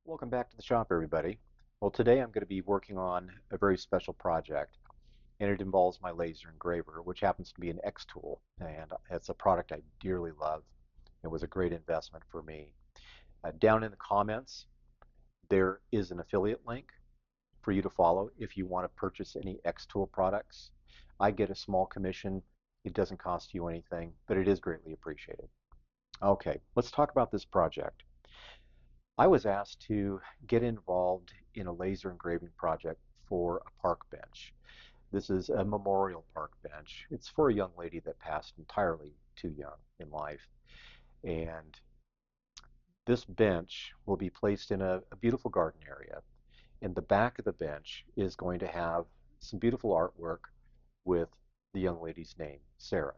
Welcome back to the shop, everybody. Well, today I'm going to be working on a very special project, and it involves my laser engraver, which happens to be an X tool, and it's a product I dearly love. It was a great investment for me. Down in the comments, there is an affiliate link for you to follow if you want to purchase any X tool products. I get a small commission. It doesn't cost you anything, but it is greatly appreciated. Okay, let's talk about this project. I was asked to get involved in a laser engraving project for a park bench. This is a memorial park bench. It's for a young lady that passed entirely too young in life. And this bench will be placed in a beautiful garden area. And the back of the bench is going to have some beautiful artwork with the young lady's name, Sarah.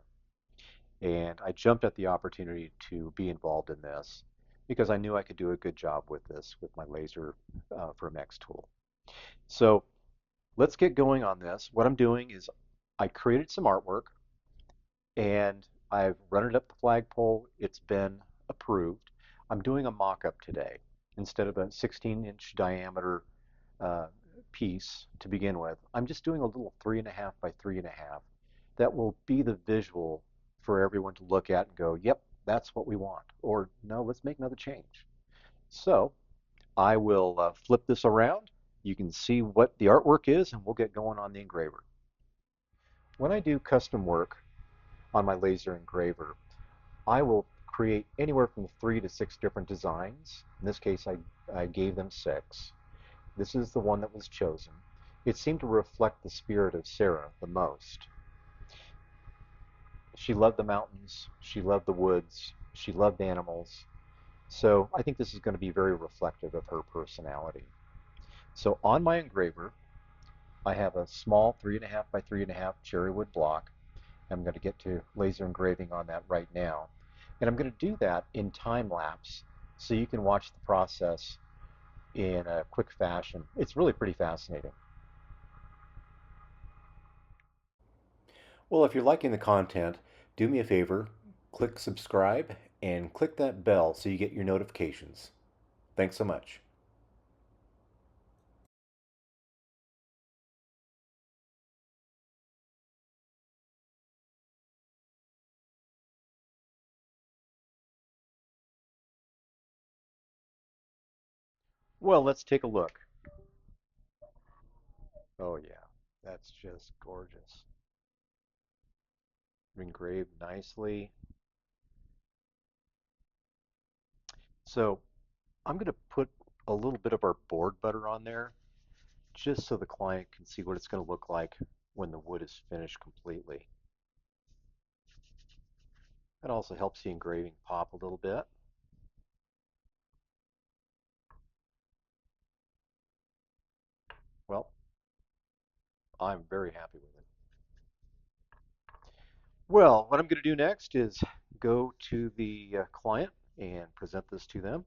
And I jumped at the opportunity to be involved in this because I knew I could do a good job with this with my laser from X tool. So let's get going on this. What I'm doing is I created some artwork and I've run it up the flagpole. It's been approved. I'm doing a mock-up today. Instead of a 16-inch diameter uh, piece to begin with, I'm just doing a little 3.5 by 3.5 that will be the visual for everyone to look at and go, yep, that's what we want. Or no, let's make another change. So I will flip this around. You can see what the artwork is, and we'll get going on the engraver. When I do custom work on my laser engraver, I will create anywhere from 3 to 6 different designs. In this case, I gave them 6. This is the one that was chosen. It seemed to reflect the spirit of Sarah the most. She loved the mountains, she loved the woods, she loved animals. So I think this is going to be very reflective of her personality. So on my engraver, I have a small 3.5 by 3.5 cherry wood block. I'm going to get to laser engraving on that right now. And I'm going to do that in time lapse so you can watch the process in a quick fashion. It's really pretty fascinating. Well, if you're liking the content, do me a favor, click subscribe and click that bell so you get your notifications. Thanks so much. Well, let's take a look. Oh yeah, that's just gorgeous. Engraved nicely. So I'm going to put a little bit of our board butter on there just so the client can see what it's going to look like when the wood is finished completely. It also helps the engraving pop a little bit. Well, I'm very happy with it. Well, what I'm going to do next is go to the client and present this to them.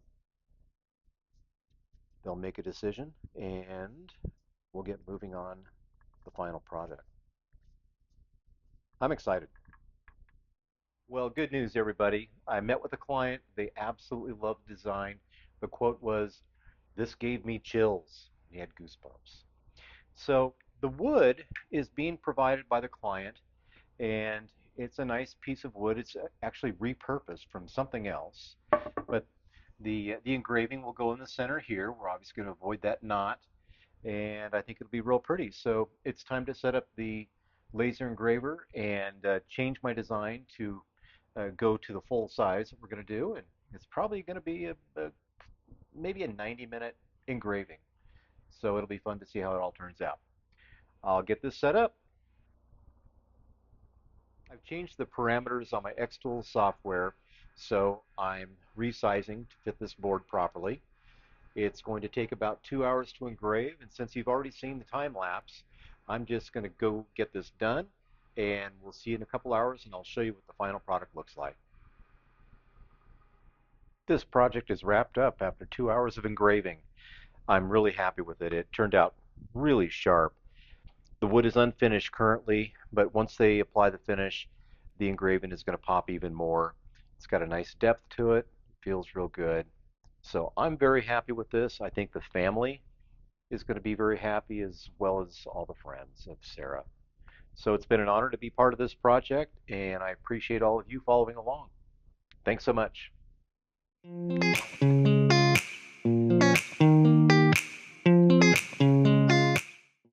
They'll make a decision and we'll get moving on the final product. I'm excited. Well, good news, everybody. I met with a client. They absolutely loved the design. The quote was, "This gave me chills." He had goosebumps. So the wood is being provided by the client, and it's a nice piece of wood. It's actually repurposed from something else, but the engraving will go in the center here. We're obviously going to avoid that knot, and I think it'll be real pretty. So it's time to set up the laser engraver and change my design to go to the full size that we're going to do, and it's probably going to be maybe a 90-minute engraving. So it'll be fun to see how it all turns out. I'll get this set up. I've changed the parameters on my Xtool software, so I'm resizing to fit this board properly. It's going to take about 2 hours to engrave, and since you've already seen the time lapse, I'm just going to go get this done, and we'll see you in a couple hours, and I'll show you what the final product looks like. This project is wrapped up after 2 hours of engraving. I'm really happy with it. It turned out really sharp. The wood is unfinished currently, but once they apply the finish, the engraving is going to pop even more. It's got a nice depth to it. Feels real good. So I'm very happy with this. I think the family is going to be very happy as well as all the friends of Sarah. So it's been an honor to be part of this project, and I appreciate all of you following along. Thanks so much.